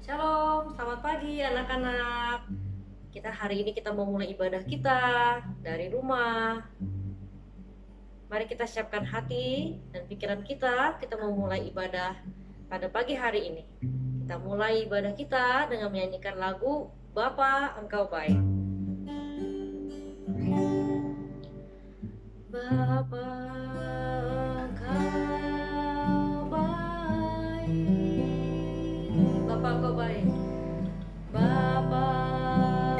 Shalom, selamat pagi anak-anak. Hari ini kita mau mulai ibadah kita dari rumah. Mari kita siapkan hati dan pikiran kita. Kita mau mulai ibadah pada pagi hari ini. Kita mulai ibadah kita dengan menyanyikan lagu Bapa Engkau Baik. Bapa Engkau baik, Bapa Engkau baik. Bapa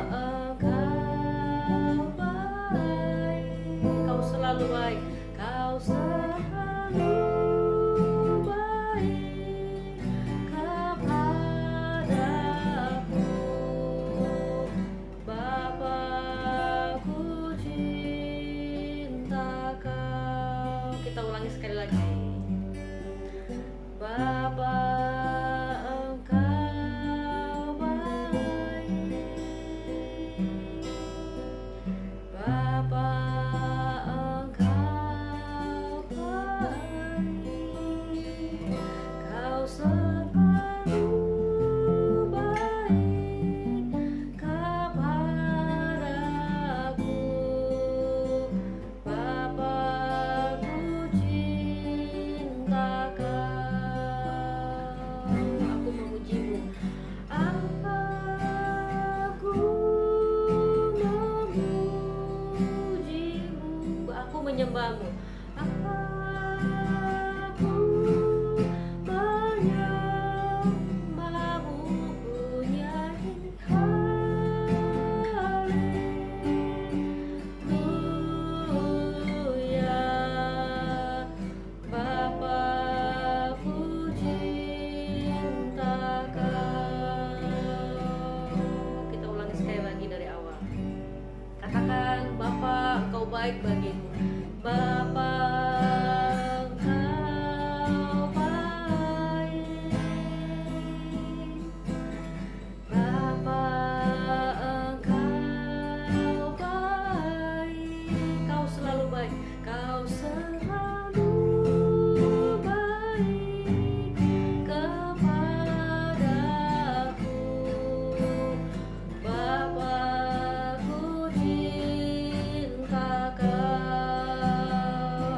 Engkau baik, Kau selalu baik, Kau selalu baik kepadaku. Bapa, ku cinta Kau. Kita ulangi sekali lagi. Bapa Engkau baik, Bapa Engkau baik, Kau selalu baik kepadaku. Bapa, ku cinta Kau. Aku memujimu, aku menyembahmu, aku menyembahmu, ku nyanyi haleluya. Bapa, ku cinta Kau. Kita ulangi sekali lagi dari awal. Katakan, Bapa Engkau baik bagiku. Bapa Engkau baik, Bapa Engkau baik, Kau selalu baik, Kau selalu baik kepadaku. Bapa, ku cinta Kau.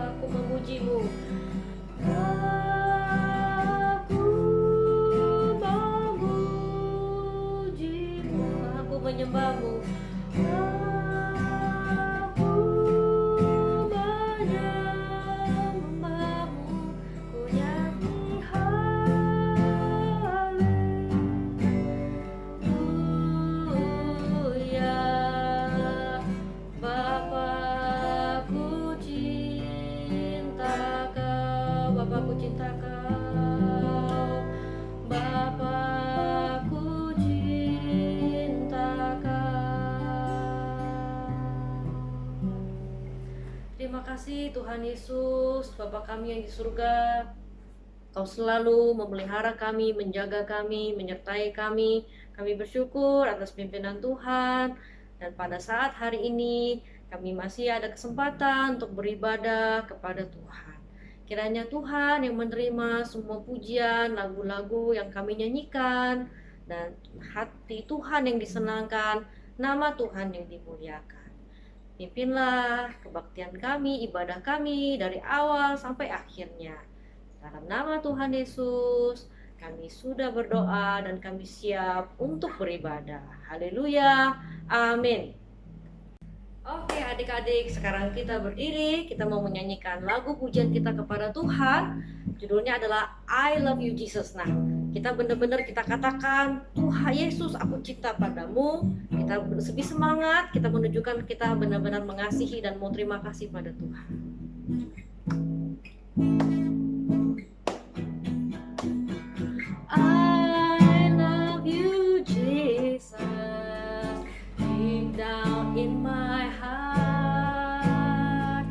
Aku memujimu, aku memujimu, aku menyembahmu, aku menyembahmu, ku nyanyi haleluya. Bapa, ku cinta Kau. Bapa, ku cinta Kau. Bapa, ku cinta Kau. Terima kasih Tuhan Yesus, Bapa kami yang di surga. Kau selalu memelihara kami, menjaga kami, menyertai kami. Kami bersyukur atas pimpinan Tuhan. Dan pada saat hari ini, kami masih ada kesempatan untuk beribadah kepada Tuhan. Kiranya Tuhan yang menerima semua pujian, lagu-lagu yang kami nyanyikan, dan hati Tuhan yang disenangkan, nama Tuhan yang dimuliakan. Pimpinlah kebaktian kami, ibadah kami dari awal sampai akhirnya. Dalam nama Tuhan Yesus, kami sudah berdoa dan kami siap untuk beribadah. Haleluya. Amin. Oke adik-adik, sekarang kita berdiri. Kita mau menyanyikan lagu pujian kita kepada Tuhan. Judulnya adalah I Love You Jesus. Nah, kita benar-benar kita katakan, Tuhan Yesus, aku cinta padamu. Kita lebih semangat, kita menunjukkan kita benar-benar mengasihi dan mau terima kasih pada Tuhan. I love you, Jesus, deep down in my heart.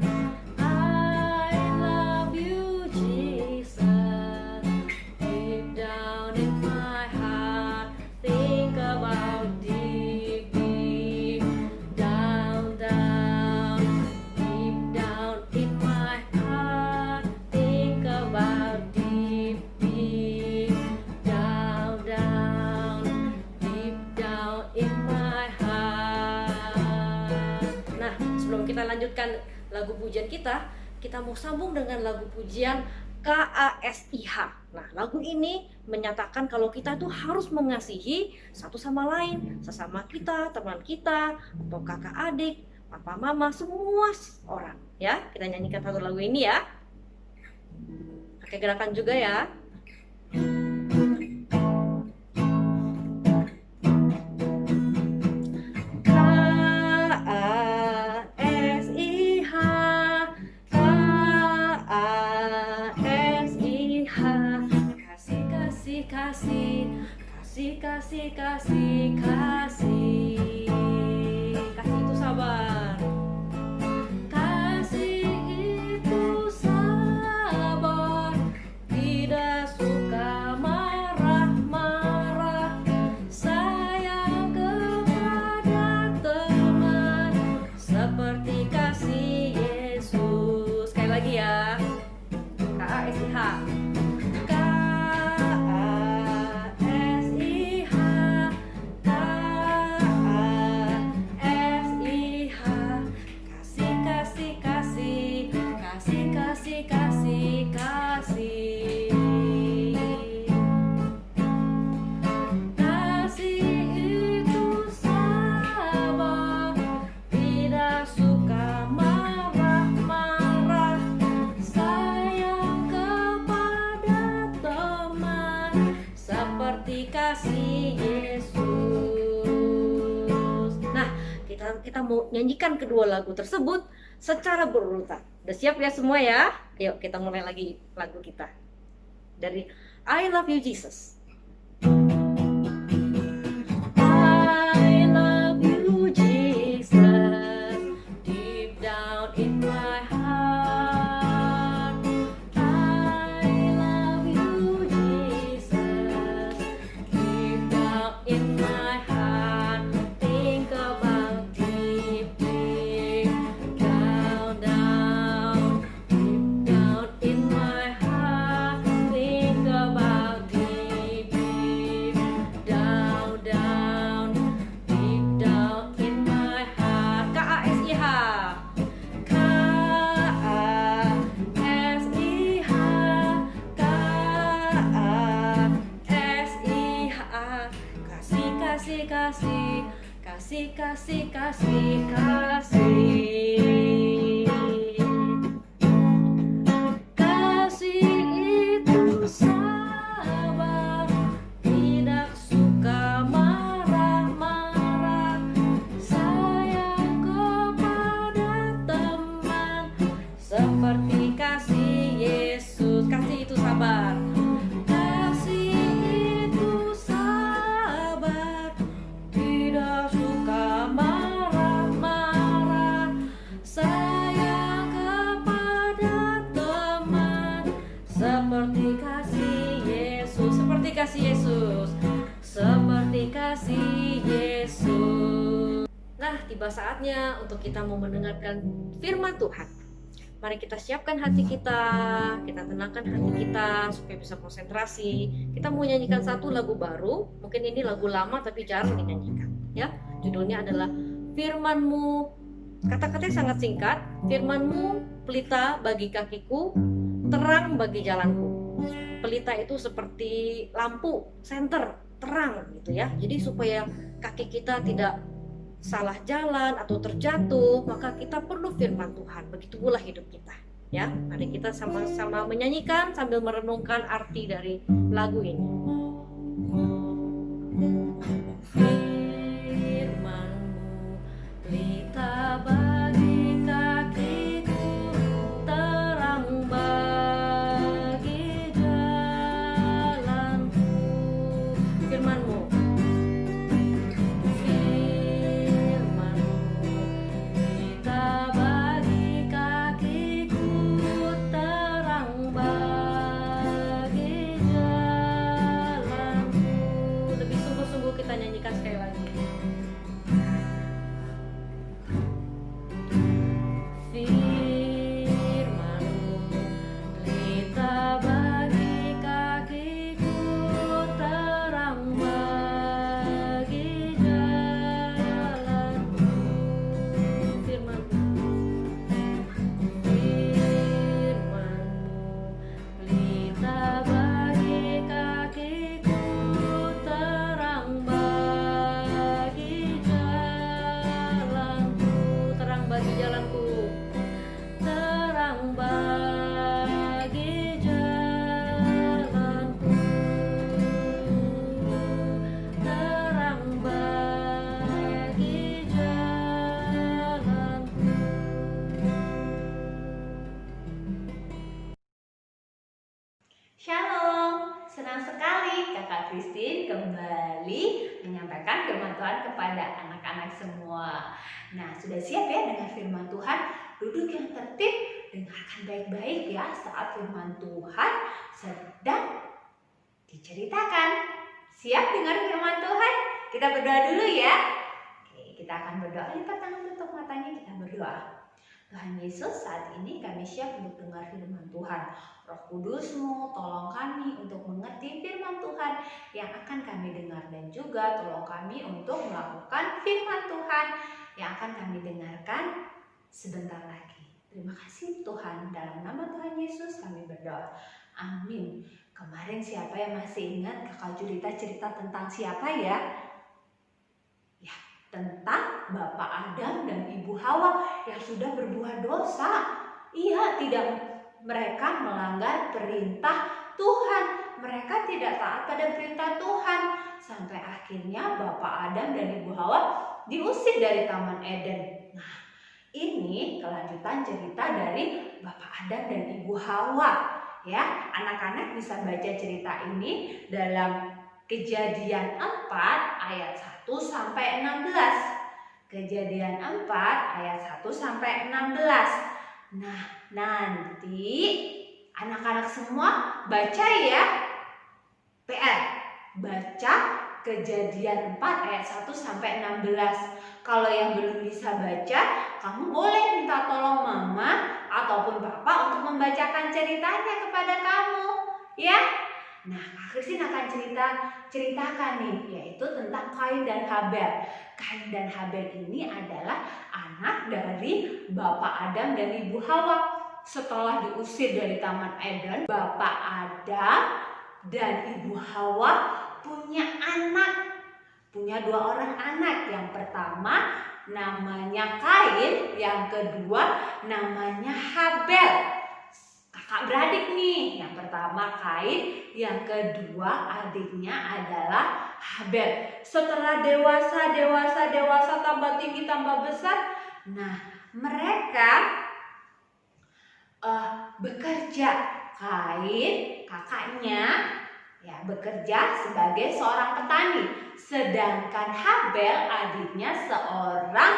I love you, Jesus, deep down in my heart. Think about deep, deep down, down, deep down in my heart. Think melanjutkan lagu pujian kita, kita mau sambung dengan lagu pujian KASIH. Nah, lagu ini menyatakan kalau kita tuh harus mengasihi satu sama lain, sesama kita, teman kita, atau kakak adik, papa mama, semua orang. Ya, kita nyanyikan satu lagu ini ya. Pakai gerakan juga ya. Kasih, kasih, kasih. Kasih itu sabar. Kasih itu sabar, tidak suka marah-marah, sayang kepada teman, seperti kasih Yesus. Sekali lagi ya. KASIH. Kasih Yesus. Nah, kita mau nyanyikan kedua lagu tersebut secara berurutan. Udah siap ya semua ya? Ayo kita mulai lagi lagu kita dari I Love You Jesus. I love you Jesus, deep down in my heart. I love you Jesus, deep down in my heart. Think about deep, deep down, down, deep down in my heart. Think about deep, deep down, down, deep down in my heart. KASIH. KASIH, KASIH. Kasih, kasih, kasih, kasih, kasih, kasih, kasih. Kasih itu sabar, tidak suka marah-marah, sayang kepada teman, seperti kasih Yesus. Kasih itu sabar. Kasih itu sabar, tidak suka marah-marah, sayang kepada teman, seperti kasih Yesus. Seperti kasih Yesus. Seperti kasih Yesus. Nah, tiba saatnya untuk kita mau mendengarkan firman Tuhan. Mari kita siapkan hati kita tenangkan hati kita supaya bisa konsentrasi. Kita mau nyanyikan satu lagu baru, mungkin ini lagu lama tapi jarang dinyanyikan. Ya, judulnya adalah Firman-Mu. Kata-katanya sangat singkat. Firman-Mu pelita bagi kakiku, terang bagi jalanku. Pelita itu seperti lampu senter, terang gitu ya. Jadi supaya kaki kita tidak salah jalan atau terjatuh, maka kita perlu firman Tuhan. Begitu pula hidup kita. Ya, mari kita sama-sama menyanyikan sambil merenungkan arti dari lagu ini. Firman-Mu pelita bagi kakiku, terang bagi jalanku. Firman-Mu. kembali menyampaikan firman Tuhan kepada anak-anak semua. Nah, sudah siap ya dengan firman Tuhan? Duduk yang tertib, dengarkan baik-baik ya saat firman Tuhan sedang diceritakan. Siap dengar firman Tuhan? Kita berdoa dulu ya. Oke, kita akan berdoa. Lipat tangan, tutup matanya, kita berdoa. Tuhan Yesus, saat ini kami siap untuk dengar firman Tuhan. Roh Kudus-Mu tolong kami untuk mengerti firman Tuhan yang akan kami dengar, dan juga tolong kami untuk melakukan firman Tuhan yang akan kami dengarkan sebentar lagi. Terima kasih Tuhan, dalam nama Tuhan Yesus kami berdoa. Amin. Kemarin siapa yang masih ingat Kakak Julita cerita tentang siapa ya? Tentang Bapak Adam dan Ibu Hawa yang sudah berbuat dosa. Iya, mereka melanggar perintah Tuhan. Mereka tidak taat pada perintah Tuhan. Sampai akhirnya Bapak Adam dan Ibu Hawa diusir dari Taman Eden. Nah, ini kelanjutan cerita dari Bapak Adam dan Ibu Hawa. Ya, anak-anak bisa baca cerita ini dalam Kejadian 4 ayat 1 sampai 16. Kejadian 4 ayat 1 sampai 16. Nah, nanti anak-anak semua baca ya. PR, baca Kejadian 4 ayat 1 sampai 16. Kalau yang belum bisa baca, kamu boleh minta tolong mama ataupun papa untuk membacakan ceritanya kepada kamu, ya. Nah, Kak Christine akan ceritakan nih, yaitu tentang Kain dan Habel. Kain dan Habel ini adalah anak dari Bapak Adam dan Ibu Hawa. Setelah diusir dari Taman Eden, Bapak Adam dan Ibu Hawa punya dua orang anak. Yang pertama namanya Kain, yang kedua namanya Habel. Kakak beradik nih, yang pertama Kain, yang kedua adiknya adalah Habel. Setelah dewasa tambah tinggi tambah besar, nah mereka bekerja. Kain kakaknya ya bekerja sebagai seorang petani, sedangkan Habel adiknya seorang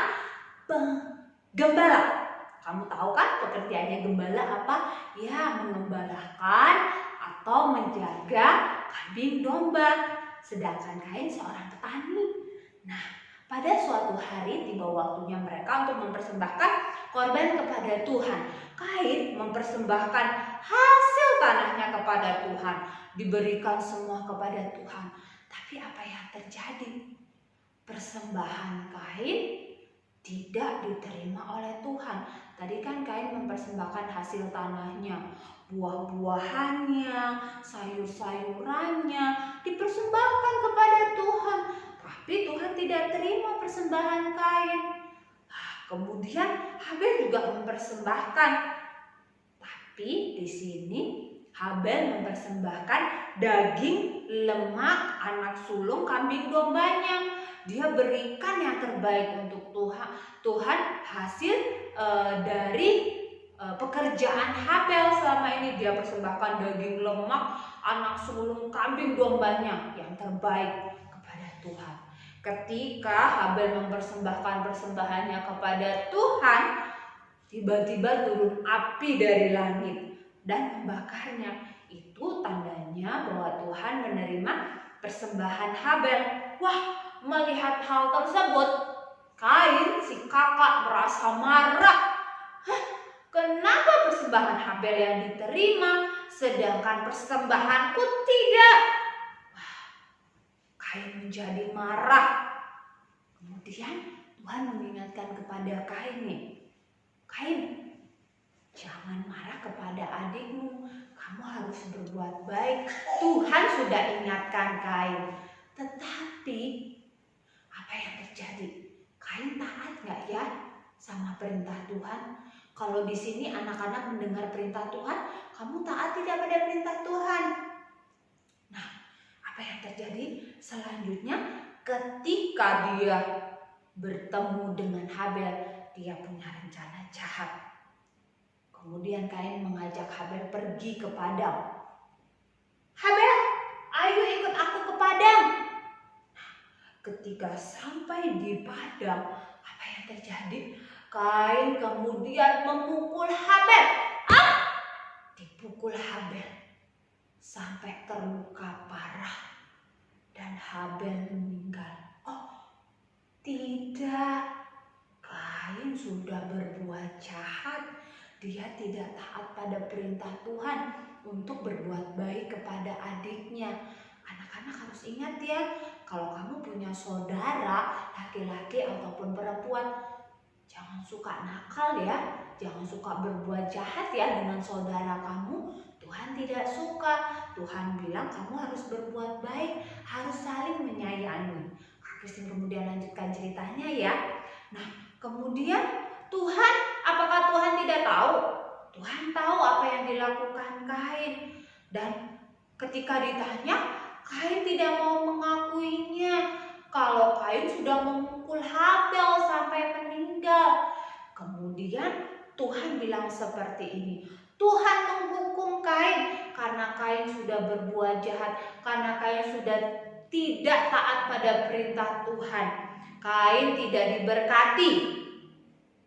penggembala. Kamu tahu kan pekerjaannya gembala apa? Ya, mengembalakan atau menjaga kambing domba. Sedangkan Kain seorang petani. Nah, pada suatu hari tiba waktunya mereka untuk mempersembahkan korban kepada Tuhan. Kain mempersembahkan hasil tanahnya kepada Tuhan. Diberikan semua kepada Tuhan. Tapi apa yang terjadi? Persembahan Kain tidak diterima oleh Tuhan. Tadi kan Kain mempersembahkan hasil tanahnya, buah-buahannya, sayur-sayurannya dipersembahkan kepada Tuhan. Tapi Tuhan tidak terima persembahan Kain. Kemudian Habel juga mempersembahkan. Tapi di sini Habel mempersembahkan daging, lemak, anak sulung kambing dombanya. Dia berikan yang terbaik untuk Tuhan hasil dari pekerjaan Habel selama ini. Dia persembahkan daging, lemak, anak sulung kambing dombanya yang terbaik kepada Tuhan. Ketika Habel mempersembahkan persembahannya kepada Tuhan, tiba-tiba turun api dari langit dan membakarnya. Itu tandanya bahwa Tuhan menerima persembahan Habel. Wah, melihat hal tersebut, Kain si kakak merasa marah. Kenapa persembahan Habel yang diterima sedangkan persembahanku tidak? Kain menjadi marah. Kemudian Tuhan mengingatkan kepada Kain nih, Kain, jangan marah kepada adikmu. Kamu harus berbuat baik. Tuhan sudah ingatkan Kain. Tetapi apa yang terjadi? Kain taat nggak ya sama perintah Tuhan? Kalau di sini anak-anak mendengar perintah Tuhan, kamu taat tidak pada perintah Tuhan? Nah, apa yang terjadi selanjutnya? Ketika dia bertemu dengan Habel, dia punya rencana jahat. Kemudian Kain mengajak Habel pergi ke padang. Habel, ayo ikut aku ke padang. ketika sampai di padang, apa yang terjadi? Kain kemudian memukul Habel. Dipukul Habel sampai terluka parah dan Habel meninggal. Oh, tidak. Kain sudah berbuat jahat. Dia tidak taat pada perintah Tuhan untuk berbuat baik kepada adiknya. Anak-anak harus ingat ya, kalau kamu punya saudara laki-laki ataupun perempuan, jangan suka nakal ya, jangan suka berbuat jahat ya dengan saudara kamu. Tuhan tidak suka. Tuhan bilang kamu harus berbuat baik, harus saling menyayangi. Kak Christine kemudian lanjutkan ceritanya ya. Nah, kemudian Tuhan, apakah Tuhan tidak tahu? Tuhan tahu apa yang dilakukan Kain. Dan ketika ditanya, Kain tidak mau mengakuinya. Kalau Kain sudah memukul Habel sampai meninggal. Kemudian Tuhan bilang seperti ini, Tuhan menghukum Kain karena Kain sudah berbuat jahat, karena Kain sudah tidak taat pada perintah Tuhan. Kain tidak diberkati.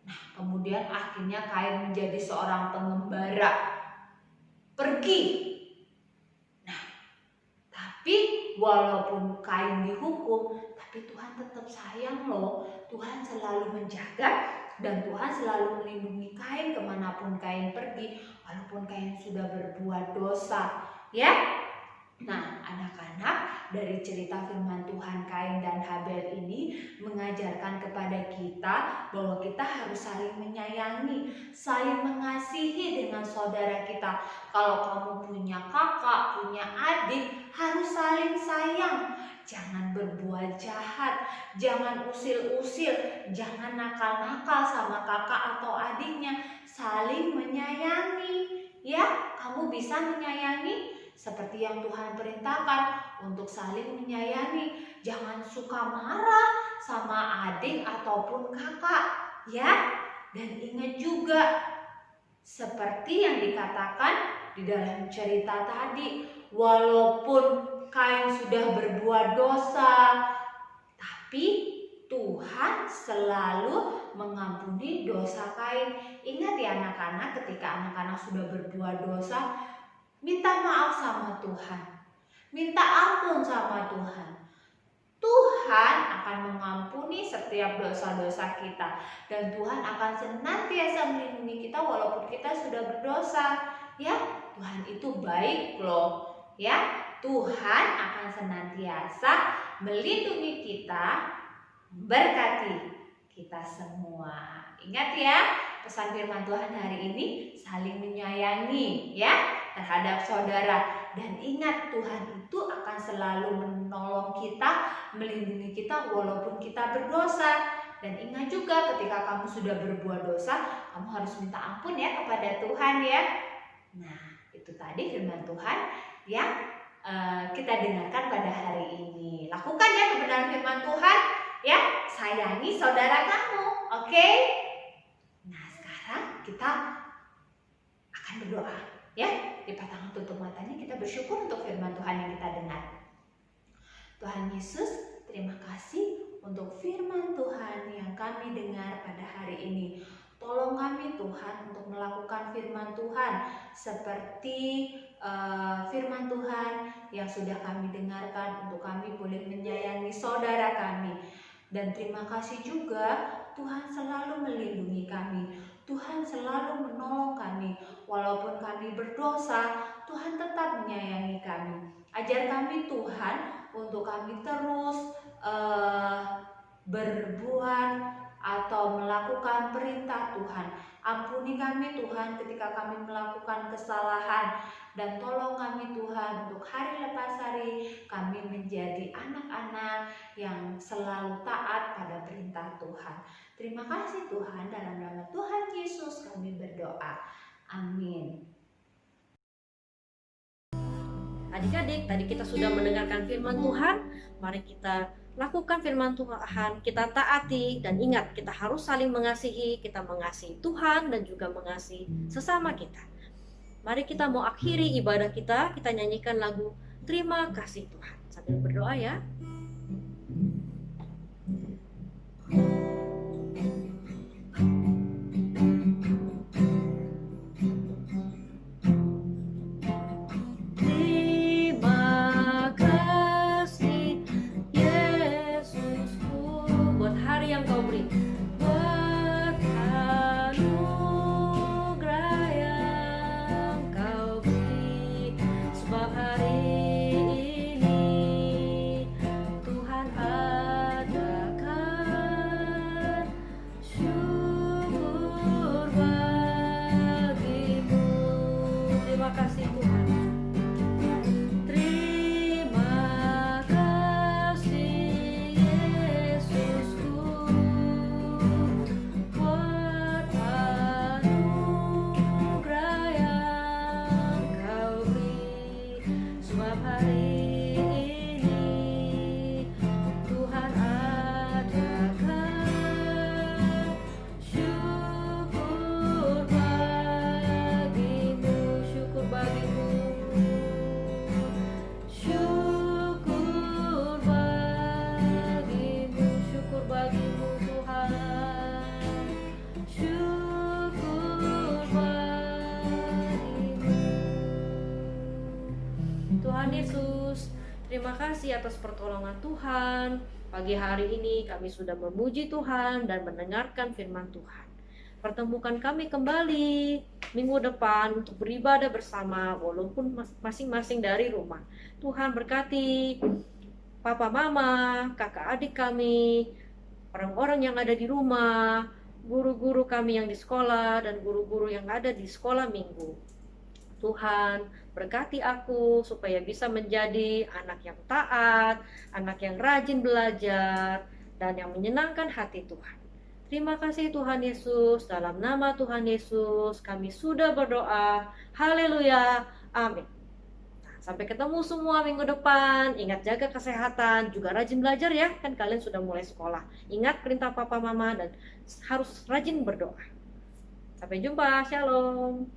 Nah, kemudian akhirnya Kain menjadi seorang pengembara, pergi. Nah, tapi walaupun Kain dihukum, tapi Tuhan tetap sayang loh. Tuhan selalu menjaga dan Tuhan selalu melindungi Kain kemanapun Kain pergi, walaupun Kain sudah berbuat dosa. Ya, nah anak-anak, dari cerita firman Tuhan Kain dan Habel ini mengajarkan kepada kita bahwa kita harus saling menyayangi, saling mengasihi dengan saudara kita. Kalau kamu punya kakak, punya adik, harus saling sayang. Jangan berbuat jahat, jangan usil-usil, jangan nakal-nakal sama kakak atau adiknya. Saling menyayangi. Ya, kamu bisa menyayangi seperti yang Tuhan perintahkan untuk saling menyayangi. Jangan suka marah sama adik ataupun kakak, ya. Dan ingat juga seperti yang dikatakan di dalam cerita tadi, walaupun Kain sudah berbuat dosa, tapi Tuhan selalu mengampuni dosa Kain. Ingat ya anak-anak, ketika anak-anak sudah berbuat dosa, minta maaf sama Tuhan, minta ampun sama Tuhan. Tuhan akan mengampuni setiap dosa-dosa kita, dan Tuhan akan senantiasa melindungi kita walaupun kita sudah berdosa. Ya, Tuhan itu baik loh. Ya, Tuhan akan senantiasa melindungi kita, berkati kita semua. Ingat ya, pesan firman Tuhan hari ini, saling menyayangi ya terhadap saudara. Dan ingat, Tuhan itu akan selalu menolong kita, melindungi kita walaupun kita berdosa. Dan ingat juga ketika kamu sudah berbuat dosa, kamu harus minta ampun ya kepada Tuhan ya. Nah, itu tadi firman Tuhan yang kita dengarkan pada hari ini. Lakukan ya kebenaran firman Tuhan ya, sayangi saudara kamu, oke? Nah, sekarang kita akan berdoa ya. Lipat tangan, tutup matanya, kita bersyukur untuk firman Tuhan yang kita dengar. Tuhan Yesus, terima kasih untuk firman Tuhan yang kami dengar pada hari ini. Tolong kami Tuhan untuk melakukan firman Tuhan seperti firman Tuhan yang sudah kami dengarkan, untuk kami boleh menyayangi saudara kami. Dan terima kasih juga Tuhan selalu melindungi kami, Tuhan selalu menolong kami. Walaupun kami berdosa, Tuhan tetap menyayangi kami. Ajar kami Tuhan untuk kami terus berbuat atau melakukan perintah Tuhan. Ampuni kami Tuhan ketika kami melakukan kesalahan, dan tolong kami Tuhan untuk hari lepas hari kami menjadi anak-anak yang selalu taat pada perintah Tuhan. Terima kasih Tuhan, dalam nama Tuhan Yesus kami berdoa. Amin. Adik-adik, tadi kita sudah mendengarkan firman Tuhan. Mari kita lakukan firman Tuhan, kita taati, dan ingat, kita harus saling mengasihi. Kita mengasihi Tuhan dan juga mengasihi sesama kita. Mari kita mau akhiri ibadah kita, kita nyanyikan lagu Terima Kasih Tuhan sambil berdoa ya. kasih atas pertolongan Tuhan. Pagi hari ini kami sudah memuji Tuhan dan mendengarkan firman Tuhan. Pertemukan kami kembali minggu depan untuk beribadah bersama walaupun masing-masing dari rumah. Tuhan berkati papa mama, kakak adik kami, orang-orang yang ada di rumah, guru-guru kami yang di sekolah dan guru-guru yang ada di sekolah minggu. Tuhan berkati aku supaya bisa menjadi anak yang taat, anak yang rajin belajar, dan yang menyenangkan hati Tuhan. Terima kasih Tuhan Yesus, dalam nama Tuhan Yesus kami sudah berdoa. Haleluya, amin. Sampai ketemu semua minggu depan. Ingat jaga kesehatan, juga rajin belajar ya. Kan kalian sudah mulai sekolah. Ingat perintah papa mama dan harus rajin berdoa. Sampai jumpa, shalom.